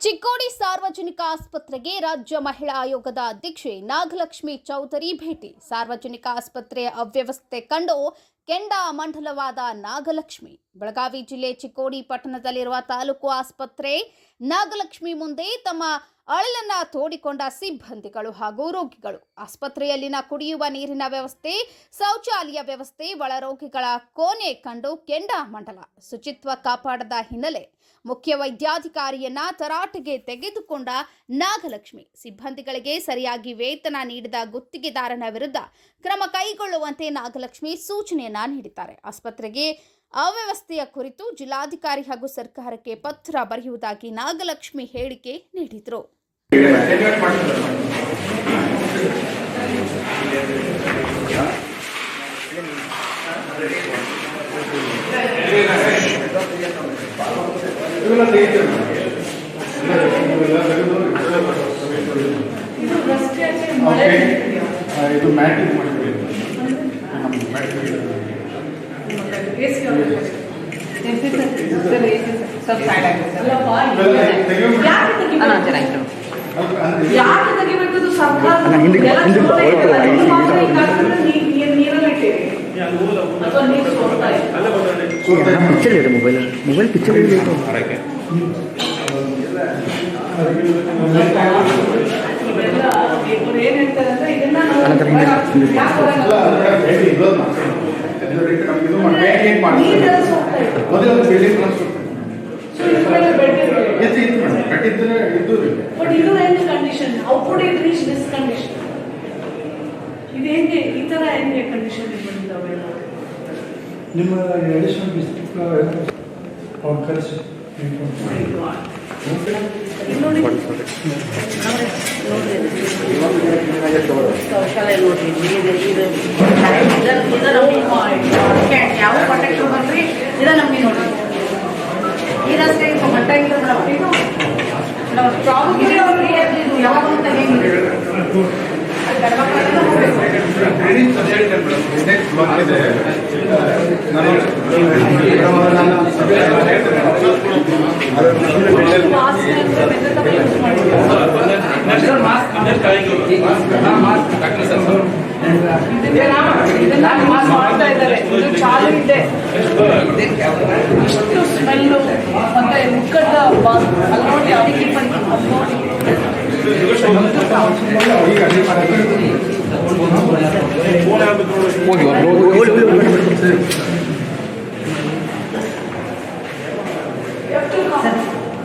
ಚಿಕ್ಕೋಡಿ ಸಾರ್ವಜನಿಕ ಆಸ್ಪತ್ರೆಗೆ ರಾಜ್ಯ ಮಹಿಳಾ ಆಯೋಗದ ಅಧ್ಯಕ್ಷೆ ನಾಗಲಕ್ಷ್ಮಿ ಚೌಧರಿ ಭೇಟಿ. ಸಾರ್ವಜನಿಕ ಆಸ್ಪತ್ರೆಯ ಅವ್ಯವಸ್ಥೆ ಕಂಡು ಕೆಂಡಾಮಂಡಲವಾದ ನಾಗಲಕ್ಷ್ಮಿ. ಬೆಳಗಾವಿ ಜಿಲ್ಲೆ ಚಿಕ್ಕೋಡಿ ಪಟ್ಟಣದಲ್ಲಿರುವ ತಾಲೂಕು ಆಸ್ಪತ್ರೆ ನಾಗಲಕ್ಷ್ಮಿ ಮುಂದೆ ತಮ್ಮ ಅಳಲನ್ನ ತೋಡಿಕೊಂಡ ಸಿಬ್ಬಂದಿಗಳು ಹಾಗೂ ರೋಗಿಗಳು. ಆಸ್ಪತ್ರೆಯಲ್ಲಿನ ಕುಡಿಯುವ ನೀರಿನ ವ್ಯವಸ್ಥೆ, ಶೌಚಾಲಯ ವ್ಯವಸ್ಥೆ, ಒಳರೋಗಿಗಳ ಕೋಣೆ ಕಂಡು ಕೆಂಡಾಮಂಡಲ. ಶುಚಿತ್ವ ಕಾಪಾಡದ ಹಿನ್ನೆಲೆ ಮುಖ್ಯ ವೈದ್ಯಾಧಿಕಾರಿಯನ್ನ ತರಾಟೆಗೆ ತೆಗೆದುಕೊಂಡ ನಾಗಲಕ್ಷ್ಮಿ. ಸಿಬ್ಬಂದಿಗಳಿಗೆ ಸರಿಯಾಗಿ ವೇತನ ನೀಡಿದ ಗುತ್ತಿಗೆದಾರನ ವಿರುದ್ಧ ಕ್ರಮ ಕೈಗೊಳ್ಳುವಂತೆ ನಾಗಲಕ್ಷ್ಮಿ ಸೂಚನೆಯನ್ನ ನೀಡಿದ್ದಾರೆ. ಆಸ್ಪತ್ರೆಗೆ ಅವ್ಯವಸ್ಥೆಯ ಕುರಿತು ಜಿಲ್ಲಾಧಿಕಾರಿ ಹಾಗೂ ಸರ್ಕಾರಕ್ಕೆ ಪತ್ರ ಬರೆಯುವುದಾಗಿ ನಾಗಲಕ್ಷ್ಮಿ ಹೇಳಿಕೆ ನೀಡಿದರು. ಯಾಕೆ ತೆಗಿಬೇಕು? ಸರ್ಕಾರ ಮೊಬೈಲ್ ಪಿಕ್ಚರ್ ಏನ್ ಹೇಳ್ತಾರೆ condition. How could it reach this condition? ಇದು ಹೆಂಗೆ ಈ ತರ ಹೆಂಗೆ ಕಂಡೀಷನ್ ಬಂದಿದ್ದಾವೆ? ನಿಮ್ಮ ಅಡಿಷನಲ್ ಡಿಸ್ಟ್ರಿಕ್ಟ್ ಅವ್ರು ಕಳಿಸಿ ಶೌಚಾಲಯ ನೋಡ್ರಿ, ಯಾವ ಕಾಂಟ್ಯಾಕ್ಟ್ ಬಂದ್ರಿ ಇದ ನಮ್ಗೆ ನೋಡ್ರಿ. ಇದಷ್ಟೇ ಮಟ್ಟ ಇಲ್ಲ ಪ್ರಾಬ್ಲಮ್ ಯಾವಾಗ ಮಾಡ್ತಾ ಇದ್ದಾರೆ. ಇದು ಚಾಲು ಇದೆ. ಇಷ್ಟು ಸ್ಮೆಲ್ಲು ಮತ್ತೆ ಮುಖದ ಅಲ್ಲಿ ನೋಡಿ ಅಡಿಕೆ ಪಂಚ ನೋಡಿ.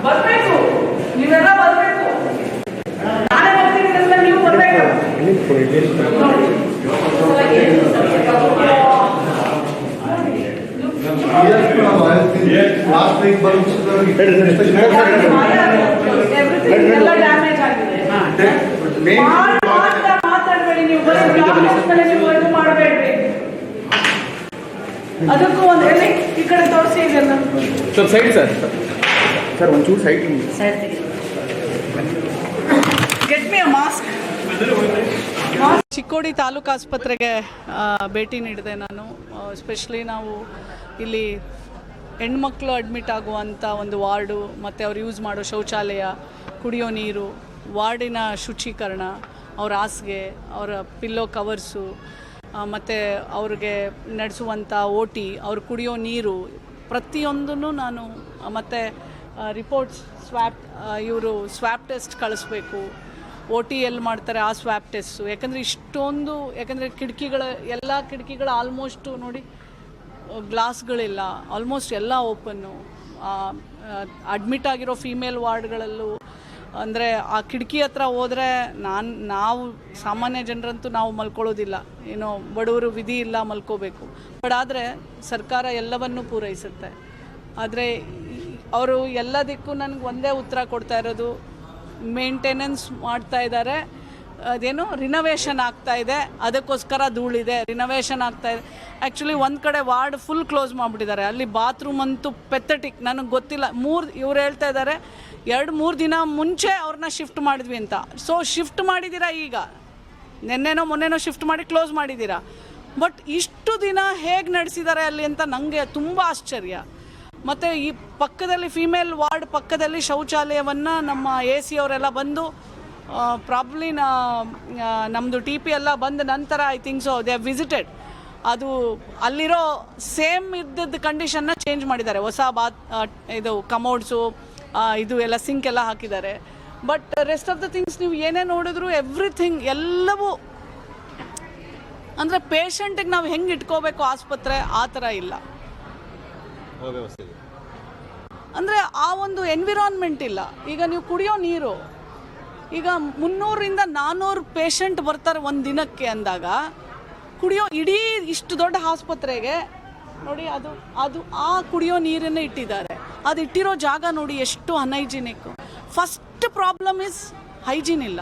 ಬರ್ಬೇಕು, ನೀವೆಲ್ಲ ಬರ್ಬೇಕು. ನಾನೇ ಬರ್ತೀನಿ, ನೀವು ಬರ್ಬೇಕು. ಎಲ್ಲ ಡ್ಯಾಮೇಜ್ ಆಗಿದೆ. ಮಾತಾಡಬೇಡಿ, ನೀವು ಇದು ಮಾಡಬೇಡ್ರಿ. ಅದಕ್ಕೂ ಒಂದು ಹೇಳಿ, ಈ ಕಡೆ ತೋರಿಸಿ. ಇದೆಲ್ಲ ಸೈಡ್ ಸರ್ ಒಂಚೂರು ಸೈಡ್ ಗೆಟ್ ಮಿ ಅ ಮಾಸ್ಕ್. ಚಿಕ್ಕೋಡಿ ತಾಲೂಕು ಆಸ್ಪತ್ರೆಗೆ ಭೇಟಿ ನೀಡಿದೆ ನಾನು. ಎಸ್ಪೆಷಲಿ ನಾವು ಇಲ್ಲಿ ಹೆಣ್ಮಕ್ಳು ಅಡ್ಮಿಟ್ ಆಗುವಂಥ ಒಂದು ವಾರ್ಡು ಮತ್ತು ಅವ್ರು ಯೂಸ್ ಮಾಡೋ ಶೌಚಾಲಯ, ಕುಡಿಯೋ ನೀರು, ವಾರ್ಡಿನ ಶುಚೀಕರಣ, ಅವ್ರ ಹಾಸಿಗೆ, ಅವರ ಪಿಲ್ಲೋ ಕವರ್ಸು, ಮತ್ತು ಅವ್ರಿಗೆ ನಡೆಸುವಂಥ OT, ಅವ್ರು ಕುಡಿಯೋ ನೀರು, ಪ್ರತಿಯೊಂದನ್ನು ನಾನು ಮತ್ತು ರಿಪೋರ್ಟ್ಸ್ ಇವರು ಸ್ವ್ಯಾಬ್ ಟೆಸ್ಟ್ ಕಳಿಸ್ಬೇಕು. OT ಎಲ್ಲಿ ಮಾಡ್ತಾರೆ ಆ ಸ್ವ್ಯಾಬ್ ಟೆಸ್ಟು. ಯಾಕಂದರೆ ಯಾಕಂದರೆ ಎಲ್ಲ ಕಿಟಕಿಗಳು ಆಲ್ಮೋಸ್ಟು ನೋಡಿ ಗ್ಲಾಸ್ಗಳಿಲ್ಲ, ಆಲ್ಮೋಸ್ಟ್ ಎಲ್ಲ ಓಪನ್ನು. ಅಡ್ಮಿಟ್ ಆಗಿರೋ ಫೀಮೇಲ್ ವಾರ್ಡ್ಗಳಲ್ಲೂ ಅಂದರೆ ಆ ಕಿಟಕಿ ಹತ್ರ ಹೋದರೆ ನಾವು ಸಾಮಾನ್ಯ ಜನರಂತೂ ನಾವು ಮಲ್ಕೊಳ್ಳೋದಿಲ್ಲ, ಏನೋ ಬಡವರು ವಿಧಿ ಇಲ್ಲ ಮಲ್ಕೋಬೇಕು. ಆದರೆ ಸರ್ಕಾರ ಎಲ್ಲವನ್ನೂ ಪೂರೈಸುತ್ತೆ. ಆದರೆ ಅವರು ಎಲ್ಲದಕ್ಕೂ ನನಗೆ ಒಂದೇ ಉತ್ತರ ಕೊಡ್ತಾ ಇರೋದು, ಮೇಂಟೆನೆನ್ಸ್ ಮಾಡ್ತಾ ಇದ್ದಾರೆ, ಅದೇನು ರಿನೋವೇಷನ್ ಆಗ್ತಾಯಿದೆ, ಅದಕ್ಕೋಸ್ಕರ ಧೂಳಿದೆ, ರಿನೋವೇಷನ್ ಆಗ್ತಾಯಿದೆ. ಆ್ಯಕ್ಚುಲಿ ಒಂದು ಕಡೆ ವಾರ್ಡ್ ಫುಲ್ ಕ್ಲೋಸ್ ಮಾಡಿಬಿಟ್ಟಿದ್ದಾರೆ. ಅಲ್ಲಿ ಬಾತ್ರೂಮ್ ಅಂತೂ ಪೆಥಟಿಕ್, ನನಗೆ ಗೊತ್ತಿಲ್ಲ. ಇವ್ರು ಹೇಳ್ತಾ ಇದ್ದಾರೆ 2-3 ದಿನ ಮುಂಚೆ ಅವ್ರನ್ನ ಶಿಫ್ಟ್ ಮಾಡಿದ್ವಿ ಅಂತ. ಸೊ ಶಿಫ್ಟ್ ಮಾಡಿದ್ದೀರಾ, ಈಗ ನೆನ್ನೆನೋ ಮೊನ್ನೆನೋ ಶಿಫ್ಟ್ ಮಾಡಿ ಕ್ಲೋಸ್ ಮಾಡಿದ್ದೀರಾ. ಬಟ್ ಇಷ್ಟು ದಿನ ಹೇಗೆ ನಡೆಸಿದ್ದಾರೆ ಅಲ್ಲಿ ಅಂತ ನನಗೆ ತುಂಬ ಆಶ್ಚರ್ಯ. ಮತ್ತು ಈ ಪಕ್ಕದಲ್ಲಿ ಫೀಮೇಲ್ ವಾರ್ಡ್ ಪಕ್ಕದಲ್ಲಿ ಶೌಚಾಲಯವನ್ನು ನಮ್ಮ AC ಅವರೆಲ್ಲ ಬಂದು ಪ್ರಾಬ್ಲಿ ನಮ್ಮದು TP ಎಲ್ಲ ಬಂದ ನಂತರ I think so they have visited. ಅದು ಅಲ್ಲಿರೋ ಸೇಮ್ ಇದ್ದದ್ದು ಕಂಡೀಷನ್ನ ಚೇಂಜ್ ಮಾಡಿದ್ದಾರೆ. ಹೊಸ ಇದು ಕಮೋಡ್ಸು ಇದು ಎಲ್ಲ ಸಿಂಕ್ ಎಲ್ಲ ಹಾಕಿದ್ದಾರೆ. But rest of the things ನೀವು ಏನೇ ನೋಡಿದ್ರು ಎವ್ರಿಥಿಂಗ್ ಎಲ್ಲವೂ ಅಂದರೆ ಪೇಷಂಟಿಗೆ ನಾವು ಹೆಂಗೆ ಇಟ್ಕೋಬೇಕು ಆಸ್ಪತ್ರೆ ಆ ಥರ ಇಲ್ಲ. ಅಂದರೆ ಆ ಒಂದು ಎನ್ವಿರಾನ್ಮೆಂಟ್ ಇಲ್ಲ. ಈಗ ನೀವು ಕುಡಿಯೋ ನೀರು ಈಗ 300ರಿಂದ 400 ಪೇಷಂಟ್ ಬರ್ತಾರೆ ಒಂದು ದಿನಕ್ಕೆ ಅಂದಾಗ ಕುಡಿಯೋ ಇಡೀ ಇಷ್ಟು ದೊಡ್ಡ ಆಸ್ಪತ್ರೆಗೆ ನೋಡಿ ಅದು ಆ ಕುಡಿಯೋ ನೀರನ್ನೇ ಇಟ್ಟಿದ್ದಾರೆ. ಅದು ಇಟ್ಟಿರೋ ಜಾಗ ನೋಡಿ ಎಷ್ಟು unhygienic. First problem is hygiene ಇಲ್ಲ.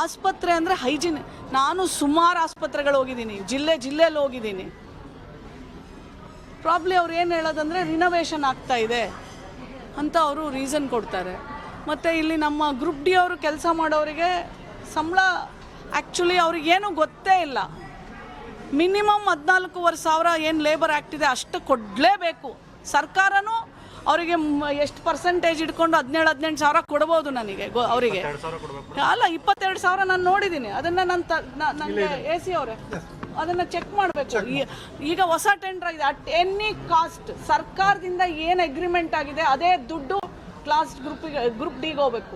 ಆಸ್ಪತ್ರೆ ಅಂದರೆ ಹೈಜೀನ್. ನಾನು ಸುಮಾರು ಆಸ್ಪತ್ರೆಗಳು ಹೋಗಿದ್ದೀನಿ, ಜಿಲ್ಲೆಯಲ್ಲಿ ಹೋಗಿದ್ದೀನಿ. ಪ್ರಾಬ್ಲಿ ಅವ್ರು ಏನು ಹೇಳೋದಂದರೆ ರಿನೋವೇಷನ್ ಆಗ್ತಾ ಇದೆ ಅಂತ ಅವರು ರೀಸನ್ ಕೊಡ್ತಾರೆ. ಮತ್ತು ಇಲ್ಲಿ ನಮ್ಮ ಗ್ರೂಪ್ ಡಿ ಅವರು ಕೆಲಸ ಮಾಡೋರಿಗೆ ಸಂಬಳ ಆ್ಯಕ್ಚುಲಿ ಅವ್ರಿಗೇನು ಗೊತ್ತೇ ಇಲ್ಲ. ಮಿನಿಮಮ್ 14,500 ಏನು ಲೇಬರ್ ಆ್ಯಕ್ಟ್ ಇದೆ ಅಷ್ಟು ಕೊಡಲೇಬೇಕು. ಸರ್ಕಾರನೂ ಅವರಿಗೆ ಎಷ್ಟು ಪರ್ಸೆಂಟೇಜ್ ಇಟ್ಕೊಂಡು 17-18 ಸಾವಿರ ಕೊಡ್ಬೋದು ನನಗೆ ಅವರಿಗೆ. ಅಲ್ಲ 22,000 ನಾನು ನೋಡಿದ್ದೀನಿ. ಅದನ್ನು ನನಗೆ AC ಅವರೇ ಅದನ್ನು ಚೆಕ್ ಮಾಡಬೇಕು. ಈಗ ಹೊಸ ಟೆಂಡರ್ ಆಗಿದೆ. ಅಟ್ ಎನಿ ಕಾಸ್ಟ್ ಸರ್ಕಾರದಿಂದ ಏನು ಅಗ್ರಿಮೆಂಟ್ ಆಗಿದೆ ಅದೇ ದುಡ್ಡು ಕ್ಲಾಸ್ ಗ್ರೂಪ್ ಡಿಗೆ ಹೋಗ್ಬೇಕು.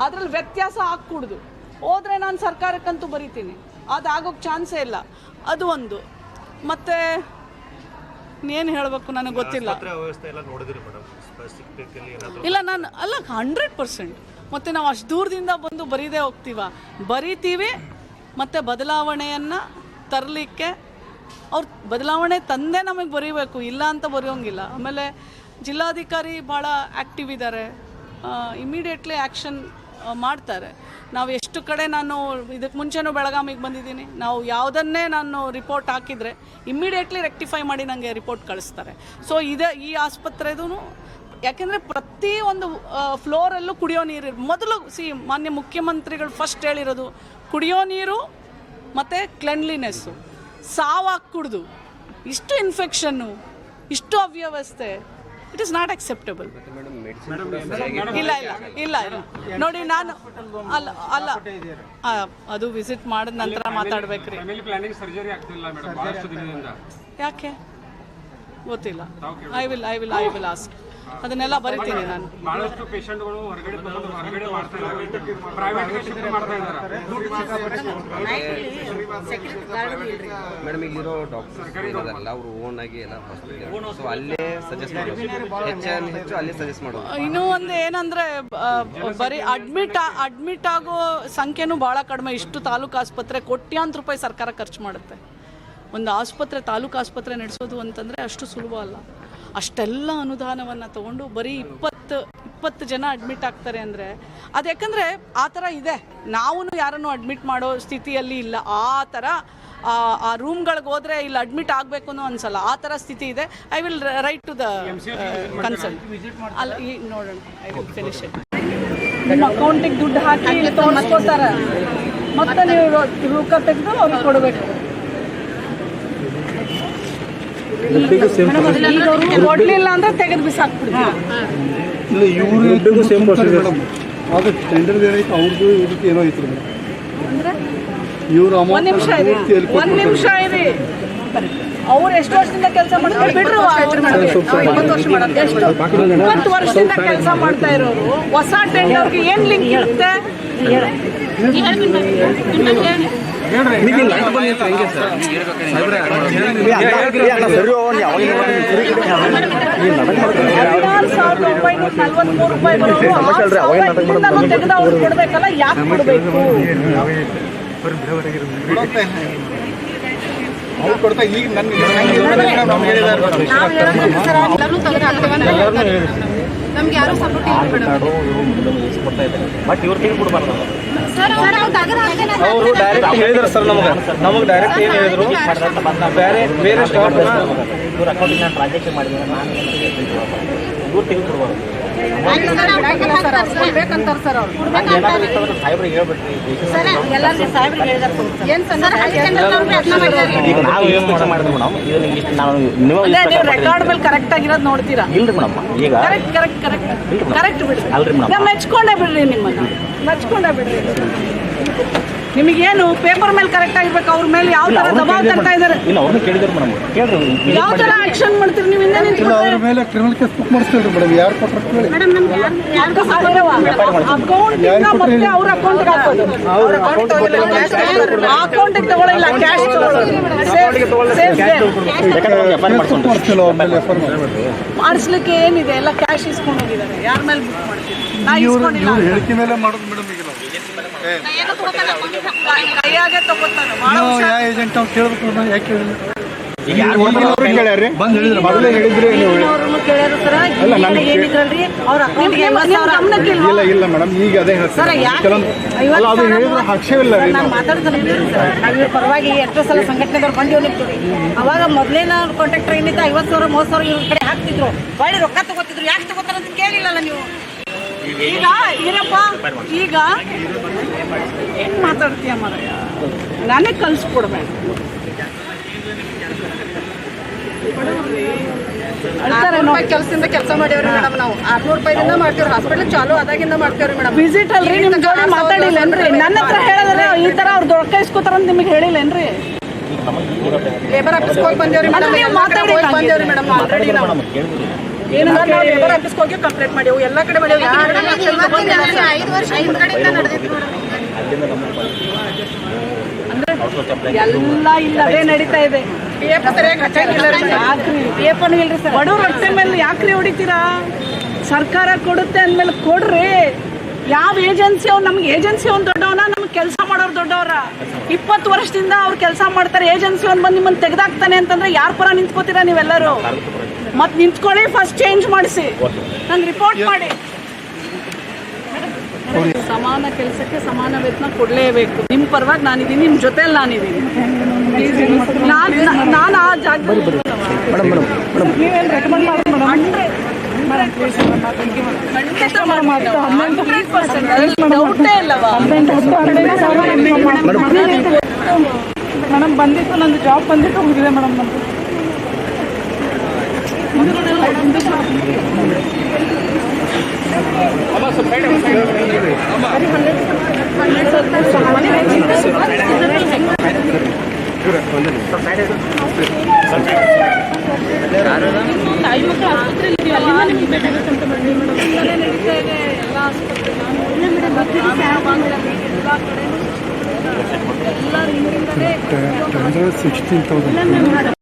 ಅದರಲ್ಲಿ ವ್ಯತ್ಯಾಸ ಹಾಕ್ಕೂಡ್ದು. ಹೋದರೆ ನಾನು ಸರ್ಕಾರಕ್ಕಂತೂ ಬರಿತೀನಿ. ಅದು ಆಗೋಕ್ಕೆ ಚಾನ್ಸೇ ಇಲ್ಲ. ಅದು ಒಂದು. ಮತ್ತು ಏನು ಹೇಳಬೇಕು ನನಗೆ ಗೊತ್ತಿಲ್ಲ. ಇಲ್ಲ ನಾನು ಅಲ್ಲ 100%. ಮತ್ತು ನಾವು ಅಷ್ಟು ದೂರದಿಂದ ಬಂದು ಬರೀದೇ ಬರೀತೀವಿ. ಮತ್ತು ಬದಲಾವಣೆಯನ್ನು ತರಲಿಕ್ಕೆ ಅವ್ರು ಬದಲಾವಣೆ ತಂದೆ ನಮಗೆ ಬರೀಬೇಕು, ಇಲ್ಲ ಅಂತ ಬರೆಯೋಂಗಿಲ್ಲ. ಆಮೇಲೆ ಜಿಲ್ಲಾಧಿಕಾರಿ ಭಾಳ ಆ್ಯಕ್ಟಿವ್ ಇದ್ದಾರೆ, ಇಮಿಡಿಯೇಟ್ಲಿ ಆ್ಯಕ್ಷನ್ ಮಾಡ್ತಾರೆ. ನಾವು ಎಷ್ಟು ಕಡೆ ನಾನು ಇದಕ್ಕೆ ಮುಂಚೆನೂ ಬೆಳಗಾವಿಗೆ ಬಂದಿದ್ದೀನಿ. ನಾವು ಯಾವುದನ್ನೇ ನಾನು ರಿಪೋರ್ಟ್ ಹಾಕಿದರೆ ಇಮ್ಮಿಡಿಯೇಟ್ಲಿ ರೆಕ್ಟಿಫೈ ಮಾಡಿ ನನಗೆ ರಿಪೋರ್ಟ್ ಕಳಿಸ್ತಾರೆ. ಸೊ ಈ ಆಸ್ಪತ್ರೆದೂ ಯಾಕೆಂದರೆ ಪ್ರತಿ ಒಂದು ಫ್ಲೋರಲ್ಲೂ ಕುಡಿಯೋ ನೀರು ಮೊದಲು ಮಾನ್ಯ ಮುಖ್ಯಮಂತ್ರಿಗಳು ಫಸ್ಟ್ ಹೇಳಿರೋದು ಕುಡಿಯೋ ನೀರು ಮತ್ತು ಕ್ಲೆನ್ಲಿನೆಸ್ಸು. ಸಾವಾಗಿ ಕುಡಿದು ಇಷ್ಟು ಇನ್ಫೆಕ್ಷನ್ನು, ಇಷ್ಟು ಅವ್ಯವಸ್ಥೆ, ಇಟ್ ಇಸ್ ನಾಟ್ ಅಕ್ಸೆಪ್ಟಬಲ್. ಇಲ್ಲ ನೋಡಿ, ನಾನು ಅಲ್ಲ ಅದು ವಿಸಿಟ್ ಮಾಡಿದ ನಂತರ ಮಾತಾಡ್ಬೇಕ್ರಿ. ಯಾಕೆ ಗೊತ್ತಿಲ್ಲ. I will ask. ಅದನ್ನೆಲ್ಲ ಬರಿತೀನಿ ನಾನು. ಬಹಳಷ್ಟು ಪೇಷಂಟ್ಗಳು ಹೊರಗಡೆ ಪ್ರೈವೇಟ್ ಮಾಡ್ತಾ ಇದ್ದಾರೆ. ಮೇಡಮ್ ಇಲ್ಲಿರೋ ಡಾಕ್ಟರ್ ಇರೋದಲ್ಲ, ಅವರು ಓನ್ ಆಗಿ ಎಲ್ಲ ಹಾಸ್ಪಿಟಲ್, ಸೊ ಅಲ್ಲೇ ಸಜೆಸ್ಟ್ ಮಾಡೋದು, ಹೆಚ್ಚು ಅಲ್ಲೇ ಸಜೆಸ್ಟ್ ಮಾಡೋದು. ಇನ್ನೂ ಒಂದು ಏನಂದರೆ ಬರೀ ಅಡ್ಮಿಟ್ ಆಗೋ ಸಂಖ್ಯೆನೂ ಭಾಳ ಕಡಿಮೆ. ಇಷ್ಟು ತಾಲೂಕು ಆಸ್ಪತ್ರೆ ಕೋಟ್ಯಾಂತರ ರೂಪಾಯಿ ಸರ್ಕಾರ ಖರ್ಚು ಮಾಡುತ್ತೆ. ಒಂದು ಆಸ್ಪತ್ರೆ ತಾಲೂಕು ಆಸ್ಪತ್ರೆ ನಡೆಸೋದು ಅಂತಂದರೆ ಅಷ್ಟು ಸುಲಭ ಅಲ್ಲ. ಅಷ್ಟೆಲ್ಲ ಅನುದಾನವನ್ನು ತೊಗೊಂಡು ಬರೀ 20 ಜನ ಅಡ್ಮಿಟ್ ಆಗ್ತಾರೆ ಅಂದರೆ ಅದು ಯಾಕಂದರೆ ಆ ಥರ ಇದೆ. ನಾವು ಯಾರನ್ನು ಅಡ್ಮಿಟ್ ಮಾಡೋ ಸ್ಥಿತಿಯಲ್ಲಿ ಇಲ್ಲ. ಆ ಥರ ಆ ರೂಮ್ಗಳಿಗೆ ಹೋದರೆ ಇಲ್ಲಿ ಅಡ್ಮಿಟ್ ಆಗಬೇಕು ಅನ್ನೋ ಅನ್ಸಲ್ಲ. ಆ ಥರ ಸ್ಥಿತಿ ಇದೆ. I will write to the consult. ಅಲ್ಲ ಈಗ ನೋಡೋಣ, ಐ ವಿಲ್ ಫಿನಿಶ್ ಇಟ್. ನಿಮ್ಮ ಅಕೌಂಟಿಗೆ ದುಡ್ಡು ಹಾಕಿ ಇಲ್ಲಿ ತೋರಿಸ್ಕೋತಾರೆ, ಮತ್ತೆ ನೀವು ರೊಕ್ಕ ತೆಗೆದು ಅವ್ರಿಗೆ ಕೊಡಬೇಕು. ಕೊಡ್ಲಿಲ್ಲ ಅಂದ್ರೆ ತೆಗೆದು ಬಿಸಾಕ್ಬಿಡ್ತೀವಿ. ಇವರು ಸೇಮ್ ಪ್ರೊಸೀಜರ್. ಅದು ಟೆಂಡರ್ ಏನೈತೆ ಅವ್ರದ್ದು ಇದಕ್ಕೆ ಏನೋ ಐತ್ರಿ ಇವರು ಒಂದು ನಿಮಿಷ ಇರಿ. ಅವ್ರು ಎಷ್ಟು ವರ್ಷದಿಂದ ಕೆಲಸ ಮಾಡ್ತಾರೆ ಬಿಡ್ರು. 20 ವರ್ಷದಿಂದ ಕೆಲಸ ಮಾಡ್ತಾ ಇರೋರು ಹೊಸ ಟೆಂಡರ್ಗೆ ಏನು ಲಿಂಕ್ ಇರುತ್ತೆ? ತೆಗೆದು ಅವ್ರು ಕೊಡ್ಬೇಕಲ್ಲ, ಯಾಕೆ ಕೊಡಬೇಕು? ಈಗ ನಮ್ಗೆ ಯಾರು ಸಪೋರ್ಟ್ ಅವರು ಡೈರೆಕ್ಟ್ ಹೇಳಿದ್ರು ಸರ್. ನಮಗೆ ಡೈರೆಕ್ಟ್ ಏನು ಹೇಳಿದ್ರು, ಬೇರೆ ಸ್ಟಾಫ್ ಇವ್ರ ಅಕೌಂಟಿಗೆ ನಾನು ಟ್ರಾನ್ಸಾಕ್ಷನ್ ಮಾಡಿದ್ದೀನಿ, ನಾನು ಇವ್ರು ತೆಗೆದುಕೊಡ್ಬಾರ್ದು. ಬೇಕಂತಾರ ಸರ್ ಅವ್ರು ಸಾಹೇಬ್ರಿಗೆ ಹೇಳ್ಬಿಟ್ರಿ ಈಗ ನಾವು ಏನು ಮಾಡಿದ್ವಿ ಮೇಡಮ್ ಇದು ನಿಮ್ಗೆ ಇಷ್ಟು ನಾವು ನೀವು ರೆಕಾರ್ಡ್ ಮೇಲೆ ಕರೆಕ್ಟ್ ಆಗಿರೋದು ನೋಡ್ತೀರಾ ಇಲ್ರಿ ಮೇಡಮ್ ಈಗ ಕರೆಕ್ಟ್ ಬಿಡ್ರಿ ಅಲ್ರಿ ಮೇಡಮ್ ಮೆಚ್ಕೊಂಡೇ ಬಿಡ್ರಿ ನಿಮ್ಮನ್ನ ಮೆಚ್ಕೊಂಡೇ ಬಿಡ್ರಿ ನಿಮಗೇನು ಪೇಪರ್ ಮೇಲೆ ಕರೆಕ್ಟ್ ಆಗಿರ್ಬೇಕು ಅವ್ರ ಮೇಲೆ ಯಾವ ತರ ದಬಾವ್ ತರ್ತಾ ಇದಾರೆ ಇಲ್ಲ ಅವ್ರನ್ನ ಕೇಳಿದ್ರು ಮೇಡಮ್ ಕೇಳ್ರಿ ಯಾವ ತರ ಆಕ್ಷನ್ ಮಾಡ್ತೀರಿ ನೀವು ಹಿಂದೆ ಅವ್ರ ಮೇಲೆ ಕ್ರಿಮಿನಲ್ ಕೇಸ್ ಬುಕ್ ಮಾಡಿಸ್ತೀವಿ ಮೇಡಮ್ ಯಾರು ಕೊಟ್ಟರು ಕೇಳಿ ಅಕೌಂಟ್ ಮತ್ತೆ ಅವ್ರ ಅಕೌಂಟ್ಗೆ ಹಾಕೋದು ಅಕೌಂಟಿಗೆ ತಗೊಳ್ಳಿಲ್ಲ ಕ್ಯಾಶ್ ಮಾಡಿಸ್ತಿಲ್ಲ ಅವ್ರ ಮೇಲೆ ಎಫ್ ಮಾಡಿಸ್ಲಿಕ್ಕೆ ಏನಿದೆ ಎಲ್ಲ ಕ್ಯಾಶ್ ಇಸ್ಕೊಂಡು ಹೋಗಿದ್ದಾರೆ ಯಾರ ಮೇಲೆ ಬುಕ್ ಮಾಡ್ತೀವಿ ನಾ ಇಸ್ಕೊಂಡಿಲ್ಲ ಇವ್ರು ಹೇಳಿಕೆ ಮೇಲೆ ಮಾಡೋದು ಮೇಡಮ್ ಈಗ ಕೈಯಾಗೆ ತಗೋತಾನೆ ನಾವು ಯಾವ ಏಜೆಂಟ್ ಅವ್ರು ಕೇಳ್ಬೇಕು ನಾವು ಯಾಕೆ ಹೇಳಿಲ್ಲ ಈಗ ಯಾರು ಕೇಳ್ಯಾರಿ ಬಂದು ಹೇಳಿದ್ರೆ ಮೊದಲೇ ಹೇಳಿದ್ರೆ ನೀವು ಇಲ್ಲ ಇಲ್ಲ ಮೇಡಮ್ ಈಗ ಅದೇ ಹೇಳ್ತಾರೆ ಕೆಲವೊಂದು ಅಲ್ಲ ಅದು ಹೇಳಿದ್ರೆ ಹಕ್ಷವಿಲ್ಲ ರೀ ನಾನು ಮಾತಾಡ್ತಾನೆ ನಾವು ಪರವಾಗಿ ಎಷ್ಟು ಸಲ ಸಂಘಟನೆದವ್ರು ಬಂದು ನಿಂತೀವಿ ಅವಾಗ ಮೊದಲೇನ ಕಾಂಟ್ರಾಕ್ಟರ್ ಏನಿತ್ತು 50,000 30,000 ಇವ್ರ ಕಡೆ ಹಾಕ್ತಿದ್ರು ಒಳ್ಳೆ ರೊಕ್ಕ ತಗೋತಿದ್ರು ಯಾಕೆ ತಗೋತಾರ ಅಂತ ಕೇಳಿಲ್ಲಲ್ಲ ನೀವು ಈಗ ಏನಪ್ಪ ಈಗ ಹೆಂಗ್ ಮಾತಾಡ್ತೀಯ ಮಾರಾಯ ನನಗೆ ಕಲ್ಸ್ಕೊಡ್ಬೇಡ ಕೆಲಸದಿಂದ ಕೆಲಸ ಮಾಡಿವ್ರಿ ಮೇಡಮ್ ನಾವು 600 ರೂಪಾಯಿದಿಂದ ಮಾಡ್ತೀವಿ ಹಾಸ್ಪಿಟಲ್ ಚಾಲು ಆದಾಗಿಂದ ಮಾಡ್ತೀವ್ರಿ ಮೇಡಮ್ ವಿಸಿಟ್ ಅಲ್ರಿ ನಿಮ್ ಜೋಡಿ ಮಾತಾಡಿಲ್ಲೇನ್ರಿ ನನ್ನ ಹತ್ರ ಹೇಳಿದ್ರೆ ಈ ತರ ಅವ್ರು ರೊಕ್ಕ ಇಸ್ಕೋತಾರ ಅಂತ ನಿಮಗೆ ಹೇಳಿಲ್ಲೇನ್ರಿ ಲೇಬರ್ ಆಫೀಸ್ಗೆ ಹೋಗಿ ಬಂದೇವ್ರಿ ಮೇಡಮ್ ಬಂದೇವ್ರಿ ಮೇಡಮ್ ಆಲ್ರೆಡಿ ನಾವು ಏನಂದ್ರೆ ನಾವು ಲೇಬರ್ ಆಫೀಸ್ಗೆ ಹೋಗಿ ಕಂಪ್ಲೇಂಟ್ ಮಾಡಿವು ಎಲ್ಲ ಕಡೆ ಮಾಡಿವು 5 ವರ್ಷ ಕಡೆಯಿಂದ ನಡೆದಿತ್ತು ಎಲ್ಲ ಇಲ್ಲದೇ ನಡೀತಾ ಇದೆ ಬಡವ್ರ ಹೊಟ್ಟೆ ಮೇಲೆ ಯಾಕ್ರಿ ಹೊಡಿತೀರಾ ಸರ್ಕಾರ ಕೊಡುತ್ತೆ ಅಂದ್ಮೇಲೆ ಕೊಡ್ರಿ ಯಾವ ಏಜೆನ್ಸಿ ಅವ್ನು ನಮ್ಗೆ ಏಜೆನ್ಸಿ ಅವ್ನು ದೊಡ್ಡವನ ನಮ್ಗೆ ಕೆಲಸ ಮಾಡೋರು ದೊಡ್ಡವ್ರ 20 ವರ್ಷದಿಂದ ಅವ್ರು ಕೆಲಸ ಮಾಡ್ತಾರೆ ಏಜೆನ್ಸಿ ಅವ್ನು ಬಂದು ನಿಮ್ಮನ್ನು ತೆಗೆದಾಕ್ತಾನೆ ಅಂತಂದ್ರೆ ಯಾರ ಪರ ನಿಂತ್ಕೋತೀರಾ ನೀವೆಲ್ಲರೂ ಮತ್ತೆ ನಿಂತ್ಕೊಳ್ಳಿ ಫಸ್ಟ್ ಚೇಂಜ್ ಮಾಡಿಸಿ ನಂಗೆ ರಿಪೋರ್ಟ್ ಮಾಡಿ ಸಮಾನ ಕೆಲಸಕ್ಕೆ ಸಮಾನ ವೇತನ ಕೊಡಲೇಬೇಕು ನಿಮ್ಮ ಪರವಾಗಿ ನಾನಿದ್ದೀನಿ ನಿಮ್ಮ ಜೊತೆಲಿ ನಾನಿದ್ದೀನಿ ನಾನು ಆ ಜಾಗ ನೀವೇನು ರೆಕಮೆಂಡ್ ಮಾಡಿ ಡೌಟೇ ಇಲ್ಲವಾ ಮೇಡಮ್ ಬಂದಿತ್ತು ನಂದು ಜಾಬ್ ಬಂದಿತ್ತು ಮುಗಿದೆ ಮೇಡಮ್ ನಮ್ದು ಎಲ್ಲ ಆಸ್ಪತ್ರೆ 16,000